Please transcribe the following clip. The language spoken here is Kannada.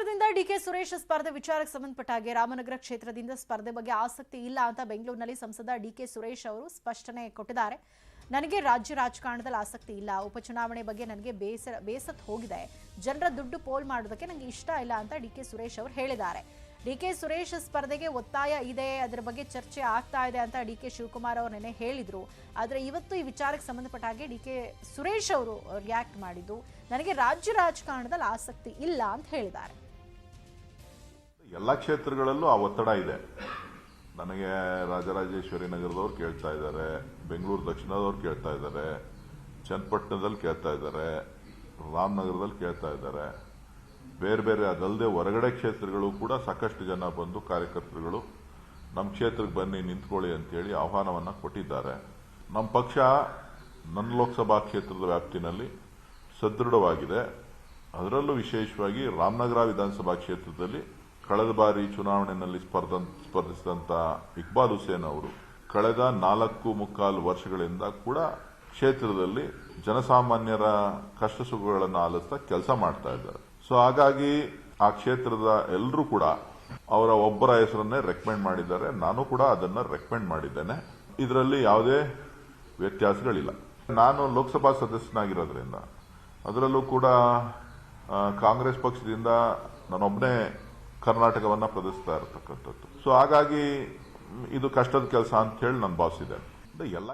ಕ್ಷೇತ್ರದಿಂದ ಡಿಕೆ ಸುರೇಶ್ ಸ್ಪರ್ಧೆ ವಿಚಾರಕ್ಕೆ ಸಂಬಂಧಪಟ್ಟ ಹಾಗೆ ರಾಮನಗರ ಕ್ಷೇತ್ರದಿಂದ ಸ್ಪರ್ಧೆ ಬಗ್ಗೆ ಆಸಕ್ತಿ ಇಲ್ಲ ಅಂತ ಬೆಂಗಳೂರಿನಲ್ಲಿ ಸಂಸದ ಡಿಕೆ ಸುರೇಶ್ ಅವರು ಸ್ಪಷ್ಟನೆ ಕೊಟ್ಟಿದ್ದಾರೆ. ನನಗೆ ರಾಜ್ಯ ರಾಜಕಾರಣದಲ್ಲಿ ಆಸಕ್ತಿ ಇಲ್ಲ, ಉಪಚುನಾವಣೆ ಬಗ್ಗೆ ನನಗೆ ಬೇಸತ್ತು ಹೋಗಿದೆ, ಜನರ ದುಡ್ಡು ಪೋಲ್ ಮಾಡೋದಕ್ಕೆ ನನಗೆ ಇಷ್ಟ ಇಲ್ಲ ಅಂತ ಡಿಕೆ ಸುರೇಶ್ ಅವರು ಹೇಳಿದ್ದಾರೆ. ಡಿಕೆ ಸುರೇಶ್ ಸ್ಪರ್ಧೆಗೆ ಒತ್ತಾಯ ಇದೆ, ಅದರ ಬಗ್ಗೆ ಚರ್ಚೆ ಆಗ್ತಾ ಇದೆ ಅಂತ ಡಿಕೆ ಶಿವಕುಮಾರ್ ಅವರು ನೆನೆ ಹೇಳಿದ್ರು. ಆದರೆ ಇವತ್ತು ಈ ವಿಚಾರಕ್ಕೆ ಸಂಬಂಧಪಟ್ಟ ಹಾಗೆ ಡಿಕೆ ಸುರೇಶ್ ಅವರು ರಿಯಾಕ್ಟ್ ಮಾಡಿದ್ದು, ನನಗೆ ರಾಜ್ಯ ರಾಜಕಾರಣದಲ್ಲಿ ಆಸಕ್ತಿ ಇಲ್ಲ ಅಂತ ಹೇಳಿದ್ದಾರೆ. ಎಲ್ಲ ಕ್ಷೇತ್ರಗಳಲ್ಲೂ ಆ ಒತ್ತಡ ಇದೆ. ನನಗೆ ರಾಜರಾಜೇಶ್ವರಿ ನಗರದವ್ರು ಕೇಳ್ತಾ ಇದ್ದಾರೆ, ಬೆಂಗಳೂರು ದಕ್ಷಿಣದವ್ರು ಕೇಳ್ತಾ ಇದ್ದಾರೆ, ಚನ್ನಪಟ್ಟಣದಲ್ಲಿ ಕೇಳ್ತಾ ಇದ್ದಾರೆ, ರಾಮನಗರದಲ್ಲಿ ಕೇಳ್ತಾ ಇದ್ದಾರೆ. ಬೇರೆ ಬೇರೆ ಅದಲ್ಲದೆ ಹೊರಗಡೆ ಕ್ಷೇತ್ರಗಳು ಕೂಡ ಸಾಕಷ್ಟು ಜನ ಬಂದು ಕಾರ್ಯಕರ್ತರುಗಳು ನಮ್ಮ ಕ್ಷೇತ್ರಕ್ಕೆ ಬನ್ನಿ ನಿಂತ್ಕೊಳ್ಳಿ ಅಂತೇಳಿ ಆಹ್ವಾನವನ್ನ ಕೊಟ್ಟಿದ್ದಾರೆ. ನಮ್ಮ ಪಕ್ಷ ನನ್ನ ಲೋಕಸಭಾ ಕ್ಷೇತ್ರದ ವ್ಯಾಪ್ತಿನಲ್ಲಿ ಸದೃಢವಾಗಿದೆ. ಅದರಲ್ಲೂ ವಿಶೇಷವಾಗಿ ರಾಮನಗರ ವಿಧಾನಸಭಾ ಕ್ಷೇತ್ರದಲ್ಲಿ ಕಳೆದ ಬಾರಿ ಚುನಾವಣೆಯಲ್ಲಿ ಸ್ಪರ್ಧಿಸಿದಂತ ಇಕ್ಬಾಲ್ ಹುಸೇನ್ ಅವರು ಕಳೆದ 4.25 ವರ್ಷಗಳಿಂದ ಕೂಡ ಕ್ಷೇತ್ರದಲ್ಲಿ ಜನಸಾಮಾನ್ಯರ ಕಷ್ಟ ಸುಖಗಳನ್ನು ಆಲಿಸ್ತಾ ಕೆಲಸ ಮಾಡ್ತಾ ಇದ್ದಾರೆ. ಸೊ ಹಾಗಾಗಿ ಆ ಕ್ಷೇತ್ರದ ಎಲ್ಲರೂ ಕೂಡ ಅವರ ಒಬ್ಬರ ಹೆಸರನ್ನೇ ರೆಕಮೆಂಡ್ ಮಾಡಿದ್ದಾರೆ. ನಾನು ಕೂಡ ಅದನ್ನ ರೆಕಮೆಂಡ್ ಮಾಡಿದ್ದೇನೆ. ಇದರಲ್ಲಿ ಯಾವುದೇ ವ್ಯತ್ಯಾಸಗಳಿಲ್ಲ. ನಾನು ಲೋಕಸಭಾ ಸದಸ್ಯನಾಗಿರೋದ್ರಿಂದ, ಅದರಲ್ಲೂ ಕೂಡ ಕಾಂಗ್ರೆಸ್ ಪಕ್ಷದಿಂದ ನಾನೊಬ್ಬನೇ ಕರ್ನಾಟಕವನ್ನ ಪ್ರದರ್ಶಿಸ್ತಾ ಇರತಕ್ಕಂಥದ್ದು. ಸೊ ಹಾಗಾಗಿ ಇದು ಕಷ್ಟದ ಕೆಲಸ ಅಂತ ಹೇಳಿ ನಾನು ಭಾವಿಸಿದ್ದೇನೆ. ಎಲ್ಲ